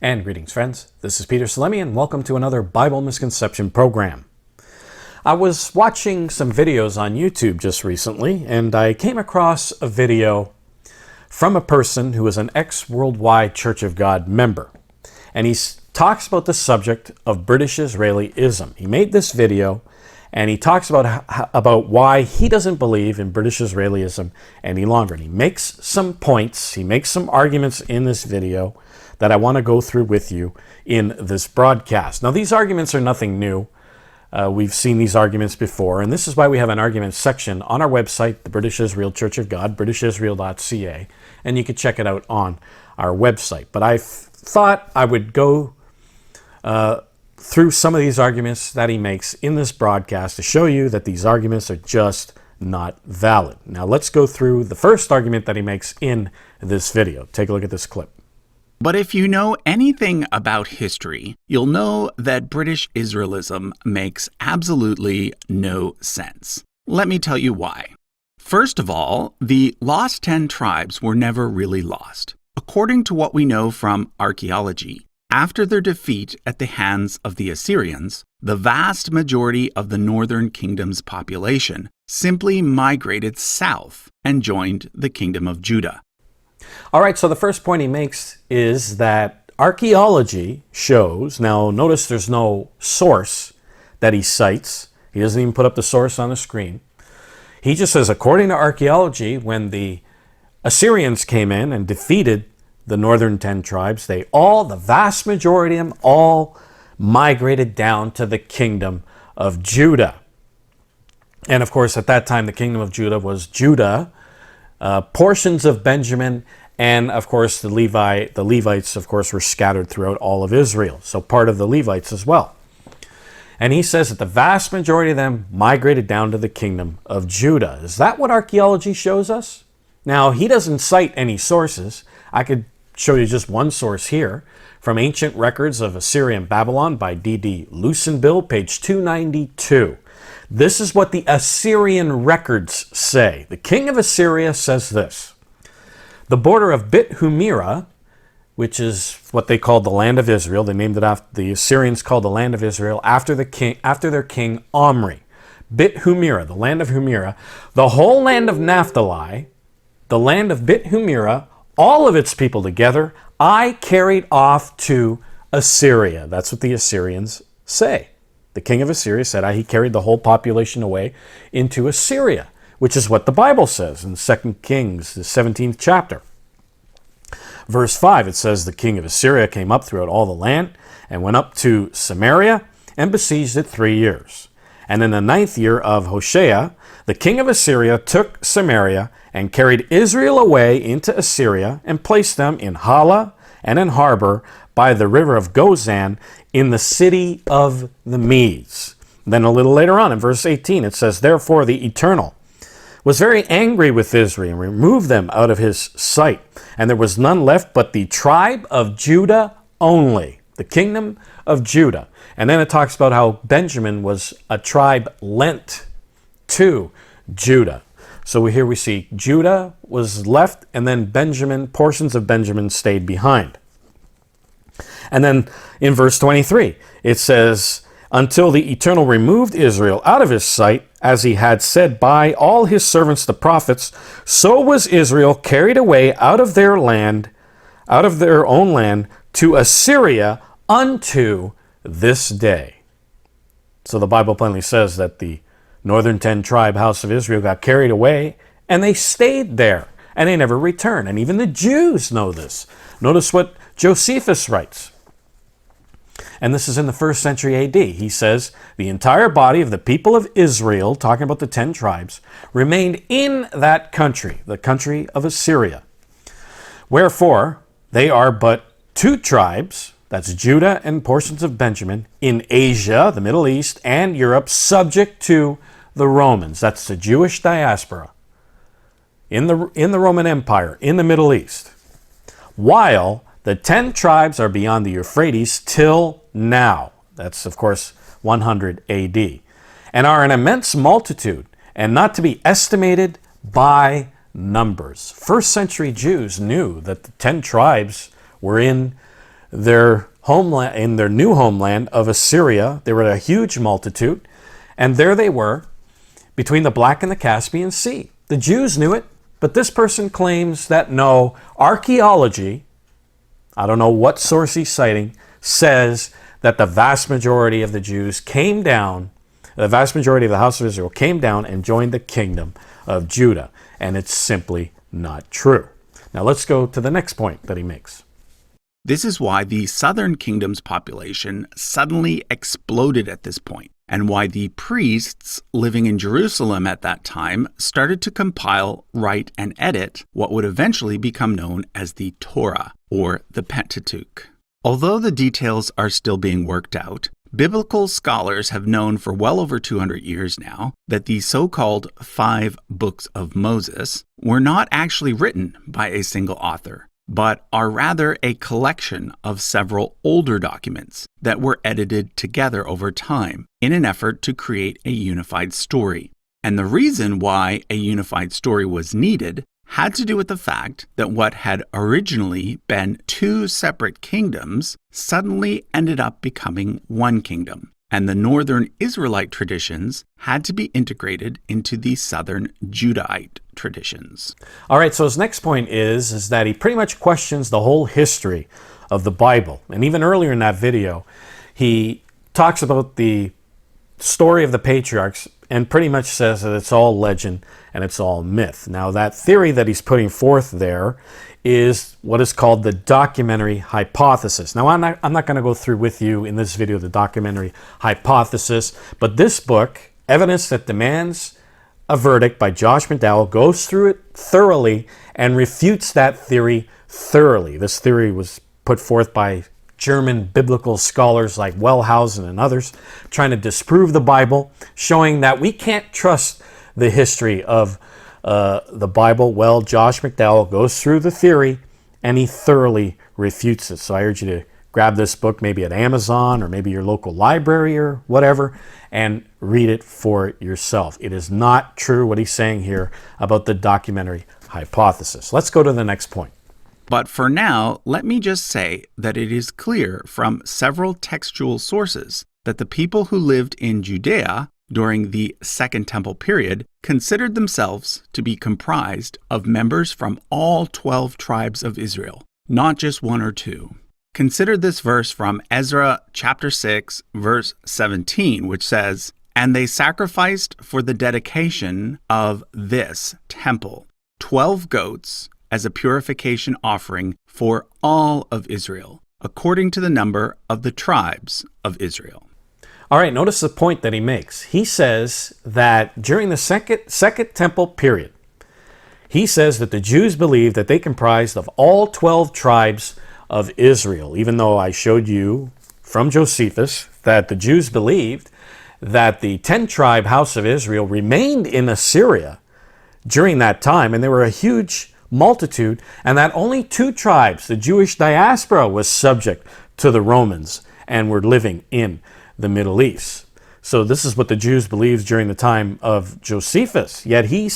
And greetings, friends. This is Peter Salemi, and welcome to another Bible Misconception program. I was watching some videos on YouTube just recently, and I came across a video from a person who is an ex-Worldwide Church of God member. And he talks about the subject of British Israelism. He made this video, and he talks about why he doesn't believe in British Israelism any longer. And he makes some points, he makes some arguments in this video that I want to go through with you in this broadcast. Now, these arguments are nothing new. We've seen these arguments before, and this is why we have an argument section on our website, the British Israel Church of God, britishisrael.ca, and you can check it out on our website. But I thought I would go through some of these arguments that he makes in this broadcast to show you that these arguments are just not valid. Now, let's go through the first argument that he makes in this video. Take a look at this clip. But if you know anything about history, you'll know that British Israelism makes absolutely no sense. Let me tell you why. First of all, the lost 10 tribes were never really lost. According to what we know from archaeology, after their defeat at the hands of the Assyrians, the vast majority of the northern kingdom's population simply migrated south and joined the kingdom of Judah. All right, so the first point he makes is that archaeology shows, now notice there's no source that he cites. He doesn't even put up the source on the screen. He just says, according to archaeology, when the Assyrians came in and defeated the northern 10 tribes, the vast majority of them all migrated down to the kingdom of Judah. And of course, at that time, the kingdom of Judah was Judah, portions of Benjamin, and of course the Levites, of course, were scattered throughout all of Israel. So part of the Levites as well. And he says that the vast majority of them migrated down to the kingdom of Judah. Is that what archaeology shows us? Now, he doesn't cite any sources. I could show you just one source here from Ancient Records of Assyrian Babylon by D.D. Lucenbill, page 292. This is what the Assyrian records say. The king of Assyria says this: the border of Bit-Humira, which is what they called the land of Israel, they named it after, the Assyrians called the land of Israel after their king Omri. Bit-Humira, the land of Humira, the whole land of Naphtali, the land of Bit-Humira, all of its people together, I carried off to Assyria. That's what the Assyrians say. The king of Assyria said he carried the whole population away into Assyria, which is what the Bible says in 2 Kings, the 17th chapter. Verse 5, it says, the king of Assyria came up throughout all the land and went up to Samaria and besieged it 3 years. And in the 9th year of Hoshea, the king of Assyria took Samaria and carried Israel away into Assyria and placed them in Hala and in Harbor by the river of Gozan in the city of the Medes. Then a little later on in verse 18, it says, therefore the Eternal was very angry with Israel and removed them out of his sight. And there was none left but the tribe of Judah only, the kingdom of Judah. And then it talks about how Benjamin was a tribe lent to Judah. So here we see Judah was left, and then Benjamin, portions of Benjamin stayed behind. And then in verse 23, it says, until the Eternal removed Israel out of his sight, as he had said by all his servants the prophets, so was Israel carried away out of their land, out of their own land, to Assyria unto this day. So the Bible plainly says that the northern 10 tribe house of Israel got carried away, and they stayed there, and they never returned. And even the Jews know this. Notice what Josephus writes. And this is in the 1st century AD. He says, the entire body of the people of Israel, talking about the 10 tribes, remained in that country, the country of Assyria. Wherefore, they are but 2 tribes, that's Judah and portions of Benjamin, in Asia, the Middle East, and Europe, subject to the Romans. That's the Jewish diaspora in the Roman Empire, in the Middle East. While the 10 tribes are beyond the Euphrates till now. That's, of course, 100 AD. And are an immense multitude, and not to be estimated by numbers. First century Jews knew that the 10 tribes were in their homeland, in their new homeland of Assyria. They were a huge multitude, and there they were between the Black and the Caspian Sea. The Jews knew it, but this person claims that no, archaeology, I don't know what source he's citing, says that the vast majority of the Jews came down, the vast majority of the house of Israel came down and joined the kingdom of Judah. And it's simply not true. Now let's go to the next point that he makes. This is why the southern kingdom's population suddenly exploded at this point, and why the priests living in Jerusalem at that time started to compile, write, and edit what would eventually become known as the Torah, or the Pentateuch. Although the details are still being worked out, biblical scholars have known for well over 200 years now that the so-called 5 books of Moses were not actually written by a single author, but are rather a collection of several older documents that were edited together over time in an effort to create a unified story. And the reason why a unified story was needed had to do with the fact that what had originally been 2 separate kingdoms suddenly ended up becoming one kingdom, and the northern Israelite traditions had to be integrated into the southern Judahite traditions. All right, so his next point is that he pretty much questions the whole history of the Bible. And even earlier in that video, he talks about the story of the patriarchs and pretty much says that it's all legend and it's all myth. Now, that theory that he's putting forth there is what is called the documentary hypothesis. Now, I'm not going to go through with you in this video the documentary hypothesis, but this book, Evidence That Demands a Verdict by Josh McDowell, goes through it thoroughly and refutes that theory thoroughly. This theory was put forth by German biblical scholars like Wellhausen and others, trying to disprove the Bible, showing that we can't trust the history of the Bible. Well, Josh McDowell goes through the theory and he thoroughly refutes it. So I urge you to grab this book maybe at Amazon or maybe your local library or whatever and read it for yourself. It is not true what he's saying here about the documentary hypothesis. Let's go to the next point. But for now, let me just say that it is clear from several textual sources that the people who lived in Judea during the Second Temple period considered themselves to be comprised of members from all 12 tribes of Israel, not just 1 or 2. Consider this verse from Ezra chapter 6, verse 17, which says, "And they sacrificed for the dedication of this temple 12 goats as a purification offering for all of Israel, according to the number of the tribes of Israel." All right, notice the point that he makes. He says that during the second temple period, he says that the Jews believed that they comprised of all 12 tribes of Israel, even though I showed you from Josephus that the Jews believed that the 10-tribe house of Israel remained in Assyria during that time, and they were a huge multitude, and that only 2 tribes, the Jewish diaspora, was subject to the Romans and were living in the Middle East. So this is what the Jews believed during the time of Josephus. Yet he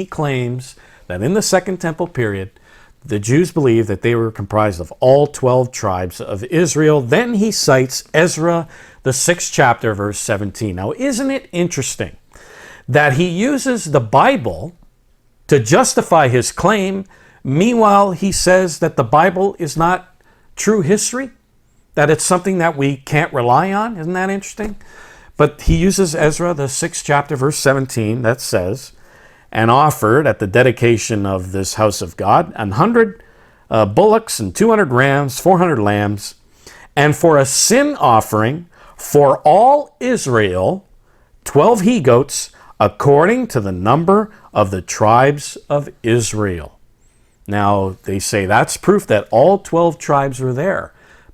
claims that in the Second Temple period, the Jews believed that they were comprised of all 12 tribes of Israel. Then he cites Ezra, the 6th chapter, verse 17. Now, isn't it interesting that he uses the Bible to justify his claim? Meanwhile, he says that the Bible is not true history, that it's something that we can't rely on. Isn't that interesting? But he uses Ezra, the 6th chapter, verse 17, that says, "And offered at the dedication of this house of God 100 bullocks and 200 rams, 400 lambs, and for a sin offering for all Israel, 12 he-goats, according to the number of the tribes of Israel." Now, they say that's proof that all 12 tribes were there.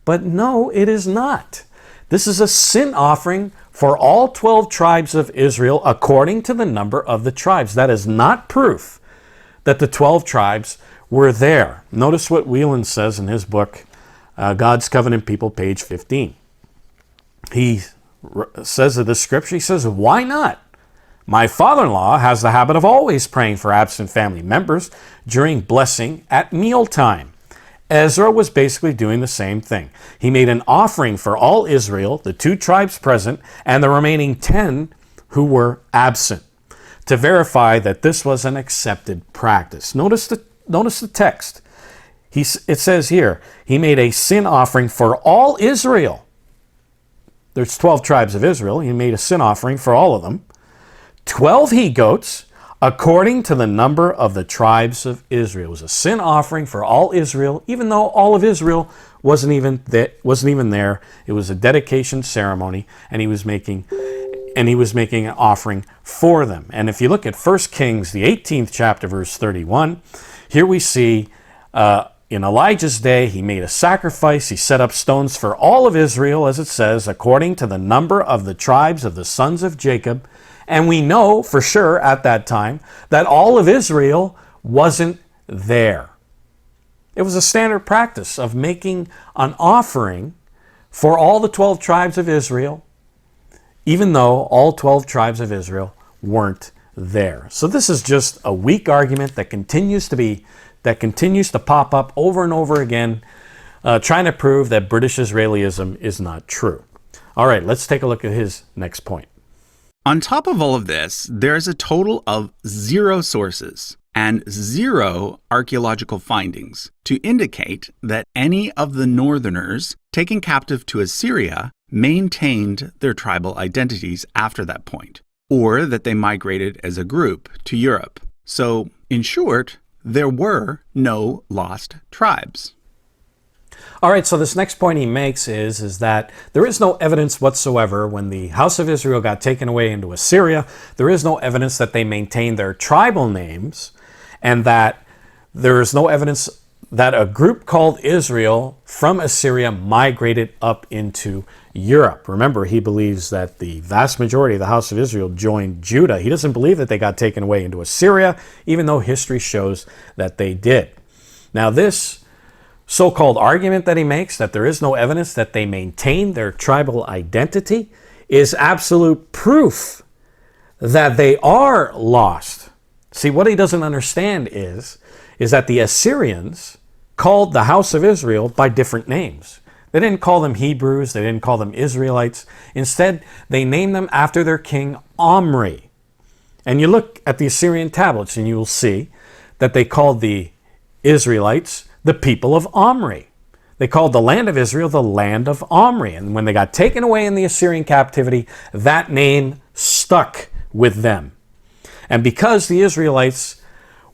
But no, it is not. This is a sin offering for all 12 tribes of Israel according to the number of the tribes. That is not proof that the 12 tribes were there. Notice what Whelan says in his book, God's Covenant People, page 15. He says of the scripture, he says, "Why not? My father-in-law has the habit of always praying for absent family members during blessing at mealtime. Ezra was basically doing the same thing. He made an offering for all Israel, the 2 tribes present, and the remaining 10 who were absent, to verify that this was an accepted practice. Notice the text. It says here, he made a sin offering for all Israel. There's 12 tribes of Israel. He made a sin offering for all of them. 12 he-goats, according to the number of the tribes of Israel. It was a sin offering for all Israel, even though all of Israel wasn't even there. It was a dedication ceremony, and he was making an offering for them. And if you look at 1 Kings, the 18th chapter, verse 31, here we see in Elijah's day, he made a sacrifice. He set up stones for all of Israel, as it says, according to the number of the tribes of the sons of Jacob. And we know for sure at that time that all of Israel wasn't there. It was a standard practice of making an offering for all the 12 tribes of Israel, even though all 12 tribes of Israel weren't there. So this is just a weak argument that continues to pop up over and over again, trying to prove that British Israelism is not true. All right, let's take a look at his next point. On top of all of this, there's a total of 0 sources and 0 archaeological findings to indicate that any of the northerners taken captive to Assyria maintained their tribal identities after that point, or that they migrated as a group to Europe. So, in short, there were no lost tribes. All right, so this next point he makes is that there is no evidence whatsoever when the house of Israel got taken away into Assyria. There is no evidence that they maintained their tribal names, and that there is no evidence that a group called Israel from Assyria migrated up into Europe. Remember, he believes that the vast majority of the house of Israel joined Judah. He doesn't believe that they got taken away into Assyria, even though history shows that they did. Now, this so-called argument that he makes, that there is no evidence that they maintained their tribal identity, is absolute proof that they are lost. See, what he doesn't understand is that the Assyrians called the house of Israel by different names. They didn't call them Hebrews, they didn't call them Israelites. Instead, they named them after their king Omri. And you look at the Assyrian tablets and you will see that they called the Israelites the people of Omri. They called the land of Israel the land of Omri. And when they got taken away in the Assyrian captivity, that name stuck with them. And because the Israelites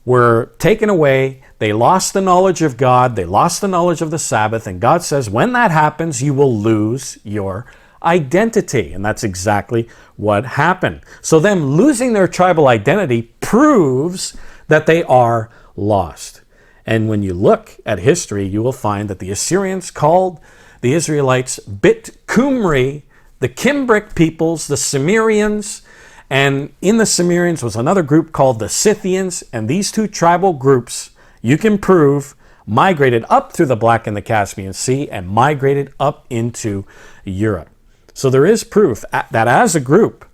were taken away, they lost the knowledge of God, they lost the knowledge of the Sabbath, and God says, when that happens, you will lose your identity. And that's exactly what happened. So them losing their tribal identity proves that they are lost. And when you look at history, you will find that the Assyrians called the Israelites Bit Cumri, the Kimbric peoples, the Cimmerians, and in the Cimmerians was another group called the Scythians, and these 2 tribal groups, you can prove, migrated up through the Black and the Caspian Sea and migrated up into Europe. So there is proof that as a group,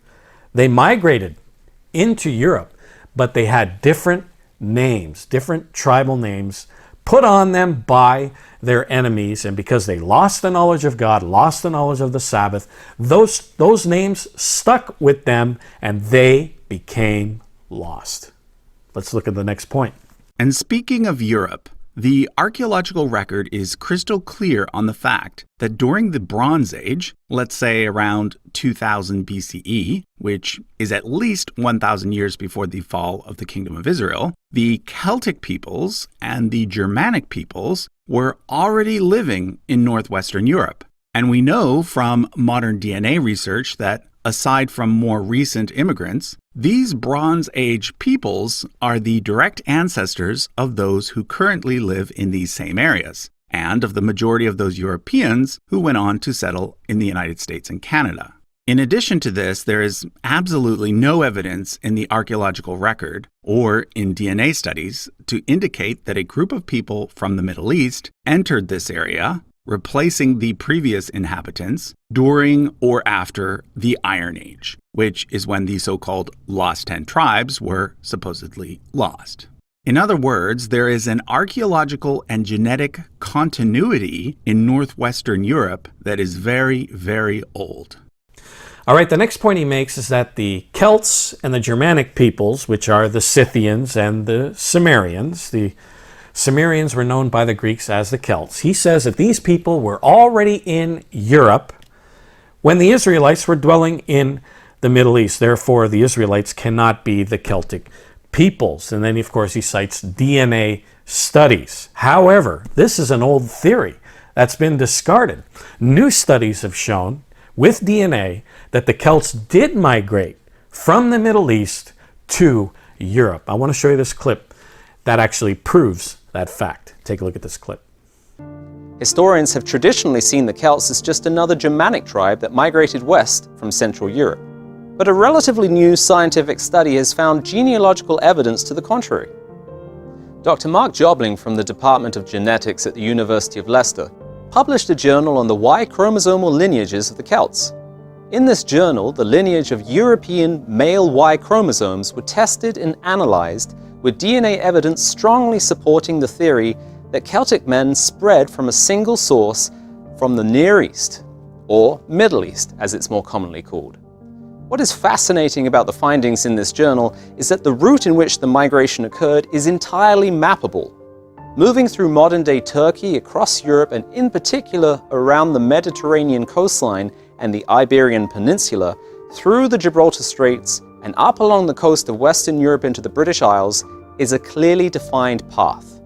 they migrated into Europe, but they had different names, different tribal names put on them by their enemies, and because they lost the knowledge of God, lost the knowledge of the Sabbath, those names stuck with them and they became lost. Let's look at the next point. And speaking of Europe, the archaeological record is crystal clear on the fact that during the Bronze Age, let's say around 2000 BCE, which is at least 1,000 years before the fall of the Kingdom of Israel, the Celtic peoples and the Germanic peoples were already living in northwestern Europe. And we know from modern DNA research that aside from more recent immigrants, these Bronze Age peoples are the direct ancestors of those who currently live in these same areas, and of the majority of those Europeans who went on to settle in the United States and Canada. In addition to this, there is absolutely no evidence in the archaeological record or in DNA studies to indicate that a group of people from the Middle East entered this area, replacing the previous inhabitants during or after the Iron Age, which is when the so-called Lost 10 Tribes were supposedly lost. In other words, there is an archaeological and genetic continuity in northwestern Europe that is very, very old. All right, the next point he makes is that the Celts and the Germanic peoples, which are the Scythians and the Cimmerians were known by the Greeks as the Celts. He says that these people were already in Europe when the Israelites were dwelling in the Middle East. Therefore, the Israelites cannot be the Celtic peoples. And then, of course, he cites DNA studies. However, this is an old theory that's been discarded. New studies have shown with DNA that the Celts did migrate from the Middle East to Europe. I want to show you this clip that actually proves that fact. Take a look at this clip. Historians have traditionally seen the Celts as just another Germanic tribe that migrated west from Central Europe. But a relatively new scientific study has found genealogical evidence to the contrary. Dr. Mark Jobling from the Department of Genetics at the University of Leicester published a journal on the Y chromosomal lineages of the Celts. In this journal, the lineage of European male Y chromosomes were tested and analyzed with DNA evidence strongly supporting the theory that Celtic men spread from a single source from the Near East, or Middle East as it's more commonly called. What is fascinating about the findings in this journal is that the route in which the migration occurred is entirely mappable. Moving through modern-day Turkey, across Europe, and in particular around the Mediterranean coastline and the Iberian Peninsula, through the Gibraltar Straits and up along the coast of Western Europe into the British Isles, is a clearly defined path.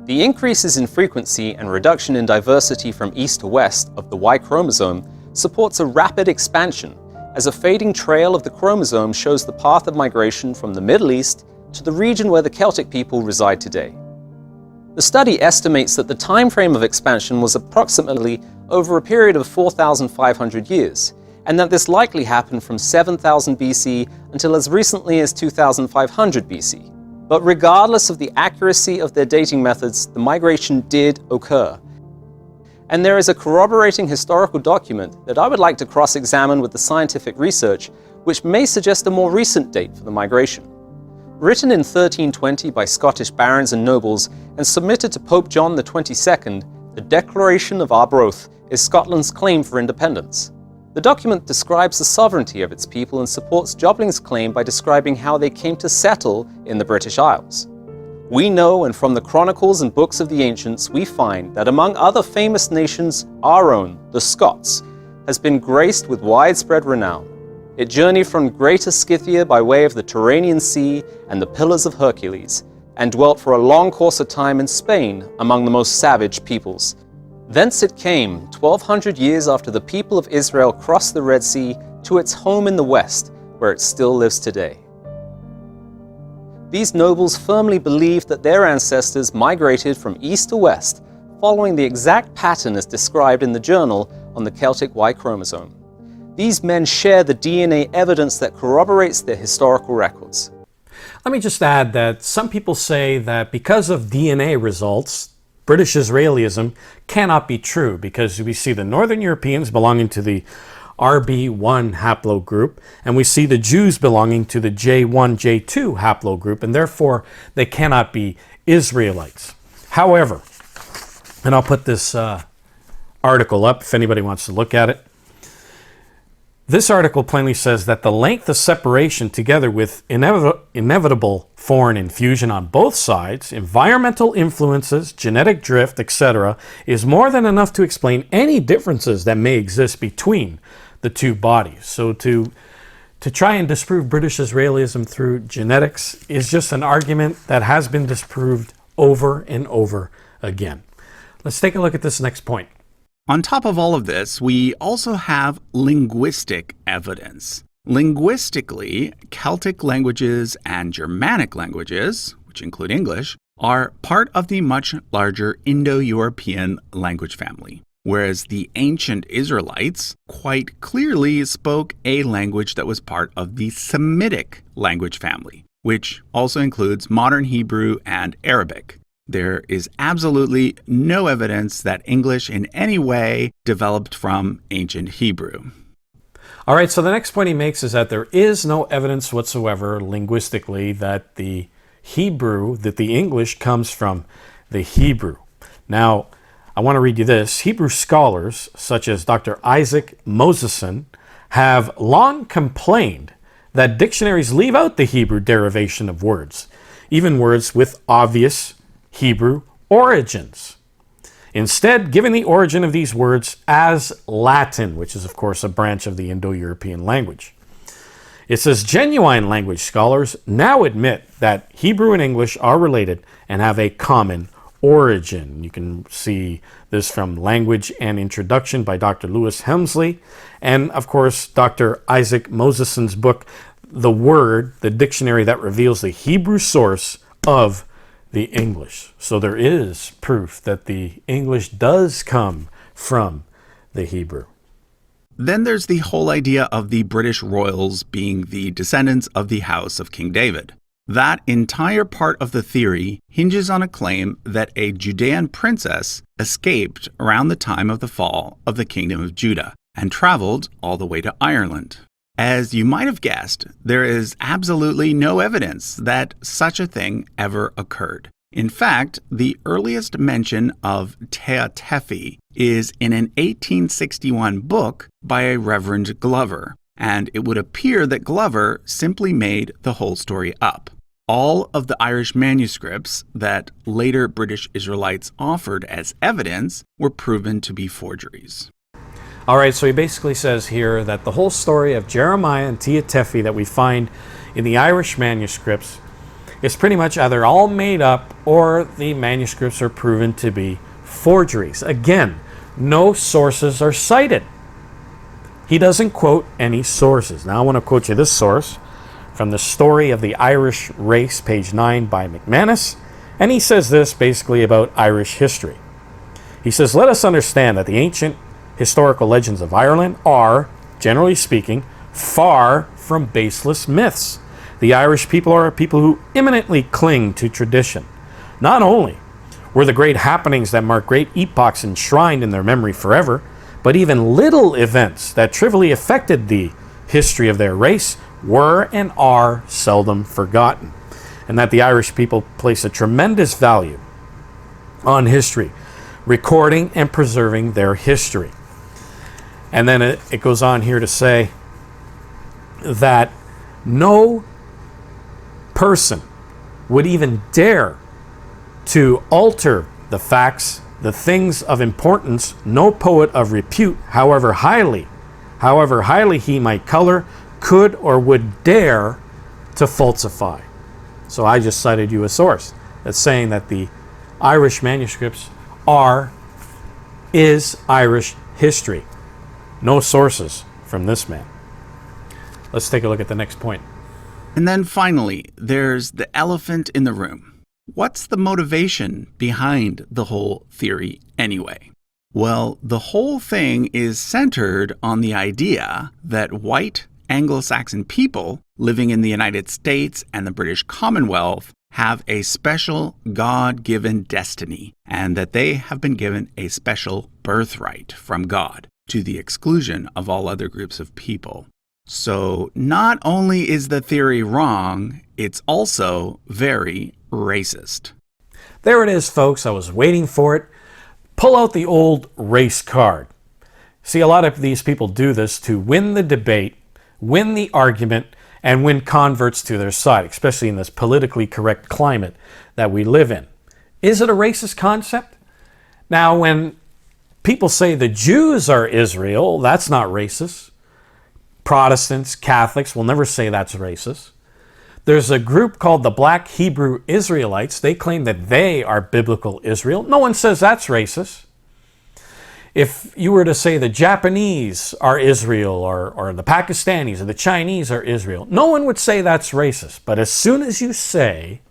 The increases in frequency and reduction in diversity from east to west of the Y chromosome supports a rapid expansion, as a fading trail of the chromosome shows the path of migration from the Middle East to the region where the Celtic people reside today. The study estimates that the time frame of expansion was approximately over a period of 4,500 years, and that this likely happened from 7,000 BC until as recently as 2,500 BC. But regardless of the accuracy of their dating methods, the migration did occur. And there is a corroborating historical document that I would like to cross-examine with the scientific research, which may suggest a more recent date for the migration. Written in 1320 by Scottish barons and nobles and submitted to Pope John XXII, the Declaration of Arbroath is Scotland's claim for independence. The document describes the sovereignty of its people and supports Jobling's claim by describing how they came to settle in the British Isles. We know, and from the chronicles and books of the ancients, we find that among other famous nations, our own, the Scots, has been graced with widespread renown. It journeyed from Greater Scythia by way of the Tyrrhenian Sea and the Pillars of Hercules, and dwelt for a long course of time in Spain among the most savage peoples. Thence it came, 1,200 years after the people of Israel crossed the Red Sea, to its home in the west, where it still lives today. These nobles firmly believed that their ancestors migrated from east to west, following the exact pattern as described in the journal on the Celtic Y chromosome. These men share the DNA evidence that corroborates their historical records. Let me just add that some people say that because of DNA results, British Israelism cannot be true, because we see the Northern Europeans belonging to the RB1 haplogroup, and we see the Jews belonging to the J1, J2 haplogroup, and therefore they cannot be Israelites. However, and I'll put this article up if anybody wants to look at it. This article plainly says that the length of separation, together with inevitable foreign infusion on both sides, environmental influences, genetic drift, etc., is more than enough to explain any differences that may exist between the two bodies. So to try and disprove British Israelism through genetics is just an argument that has been disproved over and over again. Let's take a look at this next point. On top of all of this, we also have linguistic evidence. Linguistically, Celtic languages and Germanic languages, which include English, are part of the much larger Indo-European language family, whereas the ancient Israelites quite clearly spoke a language that was part of the Semitic language family, which also includes modern Hebrew and Arabic. There is absolutely no evidence that English in any way developed from ancient Hebrew. All right, so the next point he makes is that there is no evidence whatsoever linguistically that the Hebrew, that the English comes from the Hebrew. Now, I want to read you this. Hebrew scholars, such as Dr. Isaac Moseson, have long complained that dictionaries leave out the Hebrew derivation of words, even words with obvious Hebrew origins. Instead, giving the origin of these words as Latin, which is, of course, a branch of the Indo-European language. It says genuine language scholars now admit that Hebrew and English are related and have a common origin. You can see this from Language and Introduction by Dr. Lewis Hemsley, and of course Dr. Isaac Moseson's book, The Word, the dictionary that reveals the Hebrew source of the English. So there is proof that the English does come from the Hebrew. Then there's the whole idea of the British royals being the descendants of the house of King David. That entire part of the theory hinges on a claim that a Judean princess escaped around the time of the fall of the Kingdom of Judah and traveled all the way to Ireland. As you might have guessed, there is absolutely no evidence that such a thing ever occurred. In fact, the earliest mention of Tea Tephi is in an 1861 book by a Reverend Glover, and it would appear that Glover simply made the whole story up. All of the Irish manuscripts that later British Israelites offered as evidence were proven to be forgeries. All right, so he basically says here that the whole story of Jeremiah and Tea Tephi that we find in the Irish manuscripts is pretty much either all made up or the manuscripts are proven to be forgeries. Again, no sources are cited. He doesn't quote any sources. Now I want to quote you this source from The Story of the Irish Race, page 9 by McManus, and he says this basically about Irish history. He says, "Let us understand that the ancient historical legends of Ireland are, generally speaking, far from baseless myths. The Irish people are a people who eminently cling to tradition. Not only were the great happenings that mark great epochs enshrined in their memory forever, but even little events that trivially affected the history of their race were and are seldom forgotten, and that the Irish people place a tremendous value on history, recording and preserving their history." And then it goes on here to say that no person would even dare to alter the facts, the things of importance. No poet of repute, however highly he might color, could or would dare to falsify. So I just cited you a source that's saying that the Irish manuscripts is Irish history. No sources from this man. Let's take a look at the next point. And then finally, there's the elephant in the room. What's the motivation behind the whole theory anyway? Well, the whole thing is centered on the idea that white Anglo-Saxon people living in the United States and the British Commonwealth have a special God-given destiny, and that they have been given a special birthright from God, to the exclusion of all other groups of people. So not only is the theory wrong, it's also very racist. There it is, folks. I was waiting for it. Pull out the old race card. See, a lot of these people do this to win the debate, win the argument, and win converts to their side, especially in this politically correct climate that we live in. Is it a racist concept? Now, when people say the Jews are Israel, that's not racist. Protestants, Catholics will never say that's racist. There's a group called the Black Hebrew Israelites. They claim that they are biblical Israel. No one says that's racist. If you were to say the Japanese are Israel, or the Pakistanis or the Chinese are Israel, no one would say that's racist. But as soon as you say,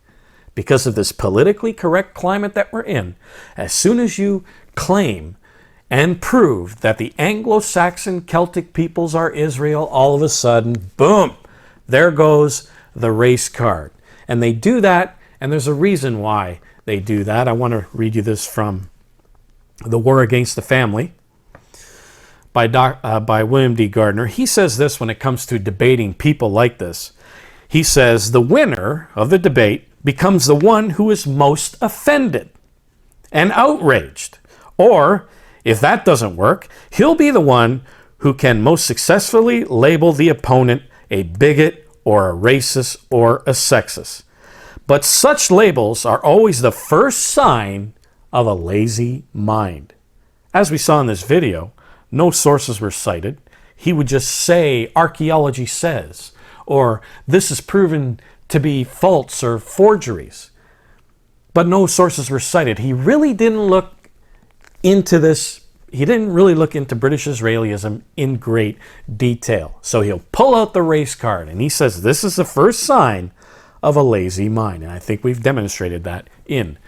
because of this politically correct climate that we're in, as soon as you claim and prove that the Anglo-Saxon Celtic peoples are Israel, all of a sudden, boom, there goes the race card. And they do that, and there's a reason why they do that. I want to read you this from The War Against the Family by William D. Gardner. He says this when it comes to debating people like this. He says, the winner of the debate becomes the one who is most offended and outraged. Or, if that doesn't work, he'll be the one who can most successfully label the opponent a bigot or a racist or a sexist. But such labels are always the first sign of a lazy mind. As we saw in this video, no sources were cited. He would just say, archaeology says, or this is proven to be false or forgeries. But no sources were cited. He really didn't look into this. He didn't really look into British Israelism in great detail. So he'll pull out the race card and he says this is the first sign of a lazy mind. And I think we've demonstrated that in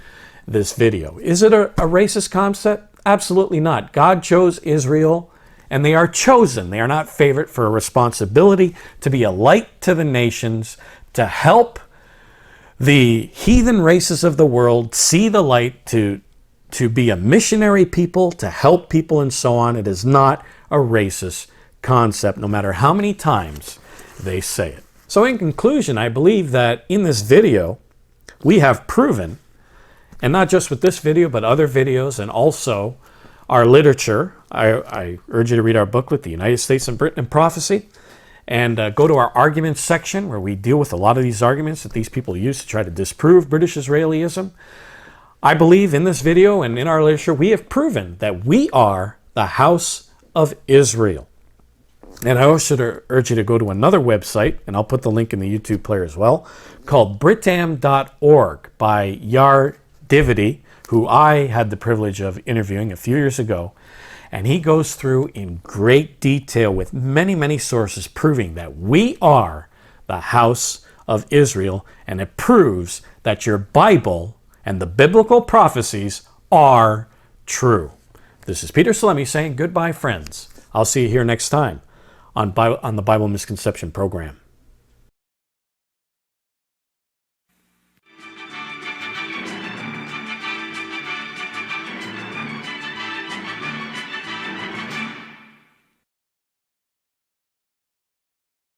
this video. Is it a racist concept? Absolutely not. God chose Israel and they are chosen. They are not favored for a responsibility to be a light to the nations, to help the heathen races of the world see the light, to be a missionary people, to help people and so on. It is not a racist concept, no matter how many times they say it. So in conclusion, I believe that in this video, we have proven, and not just with this video, but other videos and also our literature. I urge you to read our booklet, The United States and Britain in Prophecy, and go to our arguments section where we deal with a lot of these arguments that these people use to try to disprove British Israelism. I believe in this video and in our literature, we have proven that we are the house of Israel. And I also urge you to go to another website, and I'll put the link in the YouTube player as well, called britam.org by Yair Dividi, who I had the privilege of interviewing a few years ago. And he goes through in great detail with many, many sources proving that we are the house of Israel, and it proves that your Bible and the biblical prophecies are true. This is Peter Salemi saying goodbye, friends. I'll see you here next time on the Bible Misconception program.